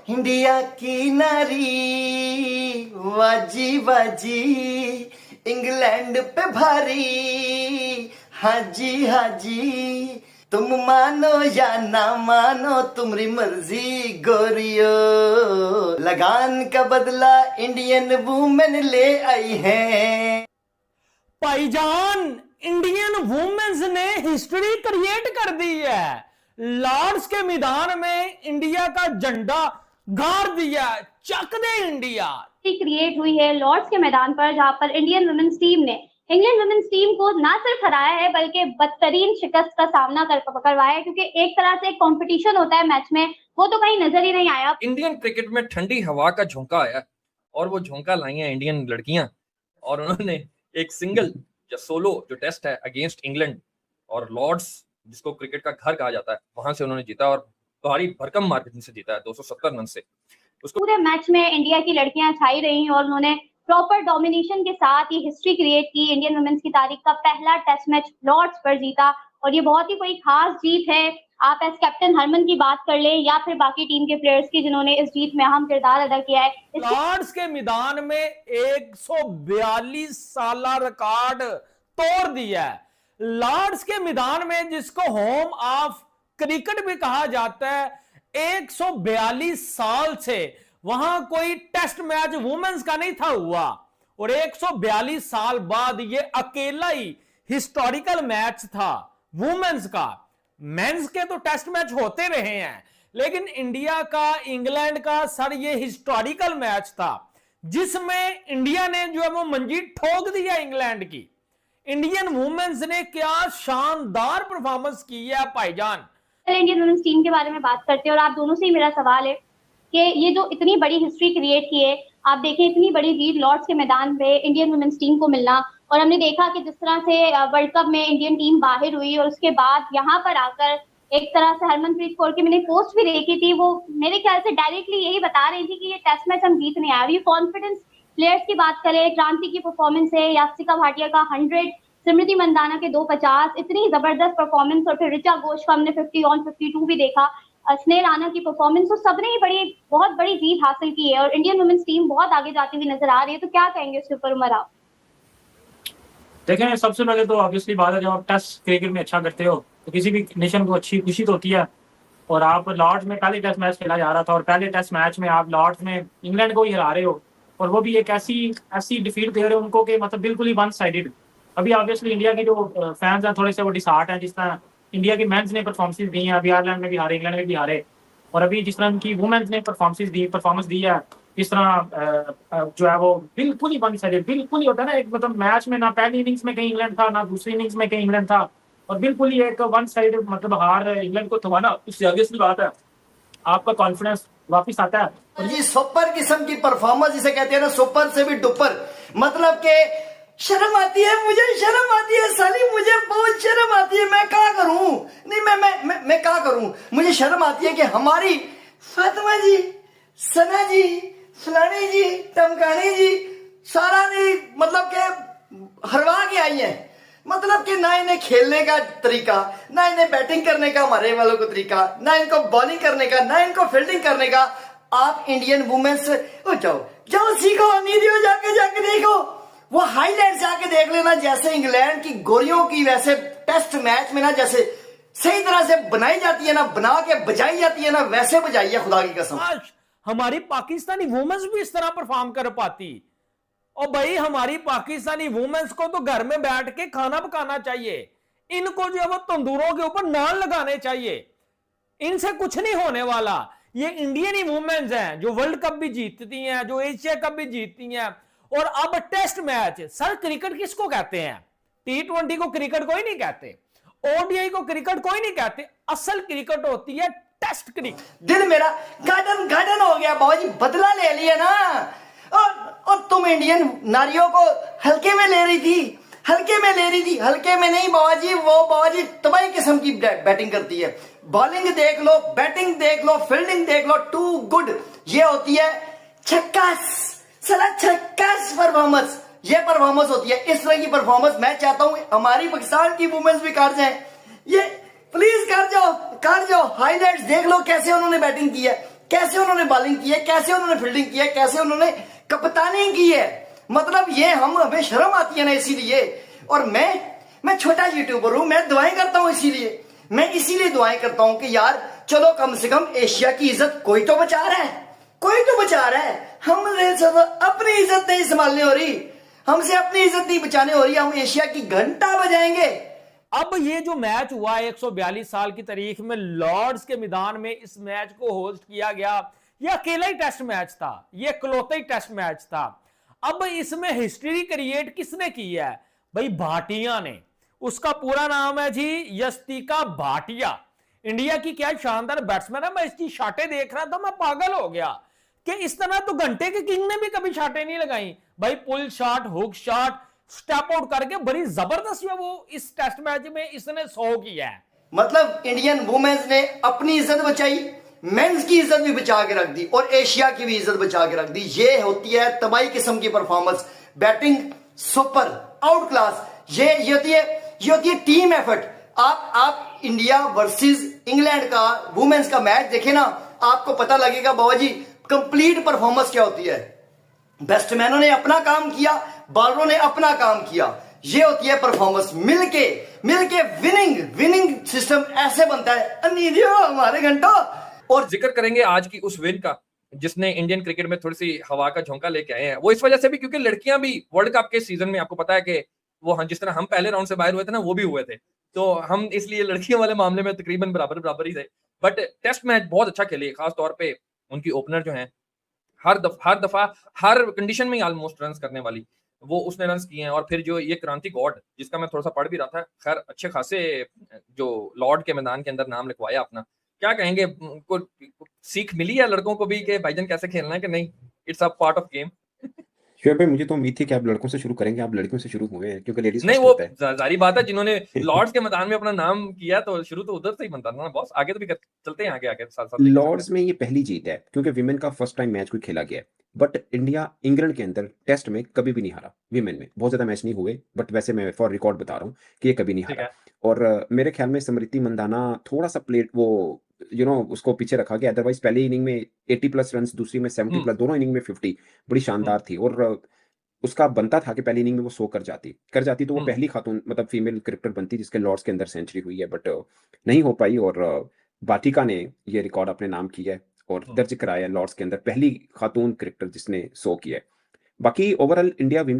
India की नारी वाजी वाजी England पे भारी। हाँ जी तुम मानो या ना मानो तुम्हारी मर्जी गोरियो। लगान का बदला इंडियन वुमेन ले आई है। भाईजान, इंडियन वुमेन्स ने हिस्ट्री क्रिएट कर दी है। लॉर्ड्स के मैदान में इंडिया का झंडा गाड़ दिया। चक दे इंडिया क्रिएट हुई है लॉर्ड्स के मैदान पर, जहां पर इंडियन वुमेन्स टीम ने इंग्लैंड वुमेन्स टीम को ना सिर्फ हराया है बल्कि बदतरीन शिकस्त का सामना करवाया है, क्योंकि एक तरह से एक कंपटीशन होता है मैच में, वो तो कहीं नजर ही नहीं आया। इंडियन क्रिकेट में ठंडी हवा का झोंका आया और वो झोंका लाई हैं इंडियन लड़कियां, और उन्होंने एक सिंगल या सोलो जो टेस्ट है अगेंस्ट इंग्लैंड और लॉर्ड्स जिसको क्रिकेट का घर कहा जाता है, वहां से उन्होंने जीता और भारी भरकम मार्जिन से जीता है 270 रन से। उसको पूरे मैच में इंडिया की लड़कियां छाई रही और उन्होंने प्रॉपर डोमिनेशन के साथ ये हिस्ट्री क्रिएट की। इंडियन वुमेन्स की तारीख का पहला टेस्ट मैच लॉर्ड्स पर जीता और ये बहुत ही कोई खास जीत है। आप एज कैप्टन हरमन की बात कर लें या फिर बाकी टीम के प्लेयर्स की जिन्होंने इस जीत में अहम किरदार अदा किया है। लॉर्ड्स के मैदान में 142 साल रिकॉर्ड तोड़ दिया है। लॉर्ड्स के मैदान में जिसको होम ऑफ क्रिकेट भी कहा जाता है, 142 साल से वहां कोई टेस्ट मैच वुमेन्स का नहीं था हुआ और 142 साल बाद ये अकेला ही हिस्टोरिकल मैच था वुमेन्स का। मेंस के तो टेस्ट मैच होते रहे हैं, लेकिन इंडिया का इंग्लैंड का सर ये हिस्टोरिकल मैच था जिसमें इंडिया ने जो है वो मंजी ठोक दिया इंग्लैंड की। इंडियन वुमेन्स ने क्या शानदार परफॉर्मेंस की है भाईजान। इंडियन वुमेन्स टीम के बारे में बात करते हैं और आप दोनों से ही मेरा सवाल है कि ये जो इतनी बड़ी हिस्ट्री क्रिएट की है, आप देखें इतनी बड़ी जीत लॉर्ड्स के मैदान पे इंडियन वुमेन्स टीम को मिलना, और हमने देखा कि जिस तरह से वर्ल्ड कप में इंडियन टीम बाहर हुई और उसके बाद यहाँ पर आकर एक तरह से हरमनप्रीत कौर की मैंने पोस्ट भी देखी थी, वो मेरे ख्याल से डायरेक्टली यही बता रही थी कि ये टेस्ट मैच हम जीत नहीं आए। ये कॉन्फिडेंस प्लेयर्स की बात करें, क्रांति की परफॉर्मेंस है, यास्तिका भाटिया का 100, स्मृति मंदाना के 250, इतनी जबरदस्त परफॉर्मेंस, और फिर ऋचा घोष का हमने 50 ऑन 52 भी देखा, स्नेह राणा की परफॉर्मेंस, तो सबने ही बहुत बड़ी जीत हासिल की है और इंडियन वुमेन्स टीम बहुत आगे जाती हुई नजर आ रही है। तो क्या कहेंगे इसके ऊपर उमर आप? देखें, सबसे पहले तो ऑब्वियसली बात है, जब आप टेस्ट क्रिकेट में अच्छा करते हो तो किसी भी नेशन को अच्छी खुशी तो होती है। और आप लॉर्ड्स में पहले टेस्ट मैच खेला जा रहा था और पहले टेस्ट मैच में आप लॉर्ड्स में इंग्लैंड को ही हरा रहे हो, और वो भी एक ऐसी डिफीट दे रहे हो उनको कि मतलब बिल्कुल ही वन साइडेड। अभी ऑब्वियसली इंडिया की जो फैंस हैं थोड़े से वो डिसहार्ट हैं, जिस तरह इंडिया की मेंस ने परफॉर्मेंस दी है, अभी आयरलैंड में भी हारे, इंग्लैंड में भी हारे, और अभी जिस तरह उनकी वुमेन्स ने परफॉर्मेंस दी है, इस तरह जो है वो बिल्कुल ही वन साइडेड, बिल्कुल ही होता है ना, एक मतलब मैच में ना पहली इनिंग्स में कहीं इंग्लैंड था ना दूसरी इनिंग्स में कहीं इंग्लैंड था, और बिल्कुल ही एक वन साइडेड मतलब हार इंग्लैंड को थमाना, उससे ऑब्वियसली बात है आपका कॉन्फिडेंस वापिस आता है। और ये सुपर किस्म की परफॉर्मेंस जिसे कहते हैं ना, सुपर से भी डुपर, मतलब के शर्म आती है, मुझे शर्म आती है साली, मुझे बहुत शर्म आती है। मैं क्या करूं, नहीं मैं क्या करूं, मुझे शर्म आती है कि हमारी फातिमा जी, सना जी, फलानी जी, टमकानी जी सारा नहीं मतलब के हरवा के आई है। मतलब कि ना इन्हें खेलने का तरीका, ना इन्हें बैटिंग करने का हमारे वालों को तरीका, ना इनको बॉलिंग करने का, ना इनको फील्डिंग करने का। आप इंडियन वुमेन्स जाओ सीखो, नीडियो जाके देखो, वो हाईलाइट जाके देख लेना, जैसे इंग्लैंड की गोरियों की वैसे टेस्ट मैच में ना जैसे सही तरह से बनाई जाती है ना, बना के बजाई जाती है ना, वैसे बजाई है खुदा की कसम। हमारी पाकिस्तानी वुमेन्स भी इस तरह परफॉर्म कर पाती। और भाई हमारी पाकिस्तानी वुमेन्स को तो घर में बैठ के खाना पकाना चाहिए, इनको जो है वो तंदूरों के ऊपर नान लगाने चाहिए, इनसे कुछ नहीं होने वाला। ये इंडियन ही वुमेन्स हैं जो वर्ल्ड कप भी जीतती हैं, जो एशिया कप भी जीतती हैं। और अब टेस्ट मैच, सर क्रिकेट किसको कहते हैं? T20 को क्रिकेट कोई नहीं कहते, ओडीआई को क्रिकेट कोई नहीं कहते, असल क्रिकेट होती है टेस्ट क्रिकेट। दिल मेरा गार्डन हो गया बाबा जी, बदला ले लिया ना। और तुम इंडियन नारियों को हल्के में ले रही थी, हल्के में नहीं बाबा जी, वो बाबा जी तबाही किस्म की बैटिंग करती है। बॉलिंग देख लो, बैटिंग देख लो, फील्डिंग देख लो, टू गुड। ये होती है छक्कास परफॉर्मेंस, ये परफॉर्मेंस होती है। इस तरह की परफॉर्मेंस मैं चाहता हूं हमारी पाकिस्तान की वुमेन्स भी कर जाए। ये प्लीज कर जाओ, हाईलाइट्स देख लो कैसे उन्होंने बैटिंग की है, कैसे उन्होंने बॉलिंग की है, कैसे उन्होंने फील्डिंग की है, कैसे उन्होंने कप्तानी की है। मतलब ये हमें शर्म आती है ना, इसीलिए। और मैं छोटा यूट्यूबर हूं, मैं दुआएं करता हूं, इसीलिए दुआएं करता हूं कि यार चलो कम से कम एशिया की इज्जत कोई तो बचा रहा है, हमसे तो अपनी इज्जत नहीं संभालने हो रही, हमसे अपनी इज्जत नहीं बचाने हो रही, हम एशिया की घंटा बजाएंगे। अब ये जो मैच हुआ 142 साल की तारीख में लॉर्ड्स के मैदान में, इस मैच को होस्ट किया गया, यह अकेला ही टेस्ट मैच था, यह इकलौता ही टेस्ट मैच था। अब इसमें हिस्ट्री क्रिएट किसने की है भाई? भाटिया ने। उसका पूरा नाम है जी यस्तिका भाटिया। इंडिया की क्या शानदार बैट्समैन है। मैं इसकी शाटें देख रहा था, मैं पागल हो गया कि इस तरह तो घंटे के किंग ने भी कभी शाटें नहीं लगाई भाई। Pull shot, hook shot, step out करके बड़ी जबरदस्त है वो इस टेस्ट मैच में इसने 100 किया है। मतलब इंडियन वुमेन्स ने अपनी इज्जत बचाई, मेंस की इज्जत भी बचा के रख दी और एशिया की भी इज्जत बचा के रख दी। ये होती है तबाही किस्म की performance, batting super, out class. ये होती है टीम एफर्ट। आप इंडिया वर्सेस इंग्लैंड का वुमेन्स का मैच देखे ना, आपको पता लगेगा बाबा जी कंप्लीट परफॉर्मेंस क्या होती है। बैट्समैनों ने अपना काम किया, बॉलरों ने अपना काम किया। ये होती है परफॉर्मेंस। मिलके विनिंग सिस्टम ऐसे बनता है। हमारे घंटों। और जिक्र करेंगे आज की उस विन का जिसने इंडियन क्रिकेट में थोड़ी सी हवा का झोंका लेके आए हैं। वो इस वजह से भी क्योंकि लड़कियां भी वर्ल्ड कप के सीजन में, आपको पता है कि वो जिस तरह हम पहले राउंड से बाहर हुए थे ना, वो भी हुए थे, तो हम इसलिए लड़कियों वाले मामले में तकरीबन बराबर ही थे। बट टेस्ट मैच बहुत अच्छा खेली, खास तौर पे उनकी ओपनर जो है हर दफा हर कंडीशन में ऑलमोस्ट रन करने वाली, वो उसने रन किए हैं। और फिर जो ये क्रांति गॉड, जिसका मैं थोड़ा सा पढ़ भी रहा था, खैर अच्छे खासे जो लॉर्ड के मैदान के अंदर नाम लिखवाया अपना। क्या कहेंगे, को सीख मिली है लड़कों को भी कि भाईजान कैसे खेलना है कि नहीं? It's a part of game. Shoaib भाई, मुझे तो उम्मीद थी कि आप लड़कों से शुरू करेंगे, आप लड़कियों से शुरू हुए हैं क्योंकि लेडीज नहीं, फर्स्ट वो होता है। जारी बात है, जिन्होंने लॉर्ड्स के मैदान में अपना नाम किया तो शुरू तो उधर से ही बनता था ना बॉस। आगे तो भी चलते हैं, आगे साथ साथ लॉर्ड्स में ये पहली जीत है क्योंकि विमेन का फर्स्ट टाइम मैच कोई खेला गया है। बट इंडिया इंग्लैंड के अंदर टेस्ट में कभी भी नहीं हारा। विमेन में बहुत ज्यादा मैच नहीं हुए, बट वैसे मैं फॉर रिकॉर्ड बता रहा हूँ कि ये कभी नहीं ठीक हारा। है। और मेरे ख्याल में स्मृति मंदाना थोड़ा सा प्लेट वो उसको पीछे रखा गया। अदरवाइज पहली इनिंग में 80+ रन, दूसरी में 70+, दोनों इनिंग में 50 बड़ी शानदार थी। और उसका बनता था कि पहली इनिंग में वो 100 कर जाती तो वो पहली खातून मतलब फीमेल क्रिकेटर बनती जिसके लॉर्ड्स के अंदर सेंचुरी हुई है। बट नहीं हो पाई और बाटिका ने ये रिकॉर्ड अपने नाम किया है और दर्ज कराया लॉर्ड्स के अंदर, पहली खातून क्रिकेटर जिसने 100 किया है। बाकी ओवरऑल इंडिया विमेन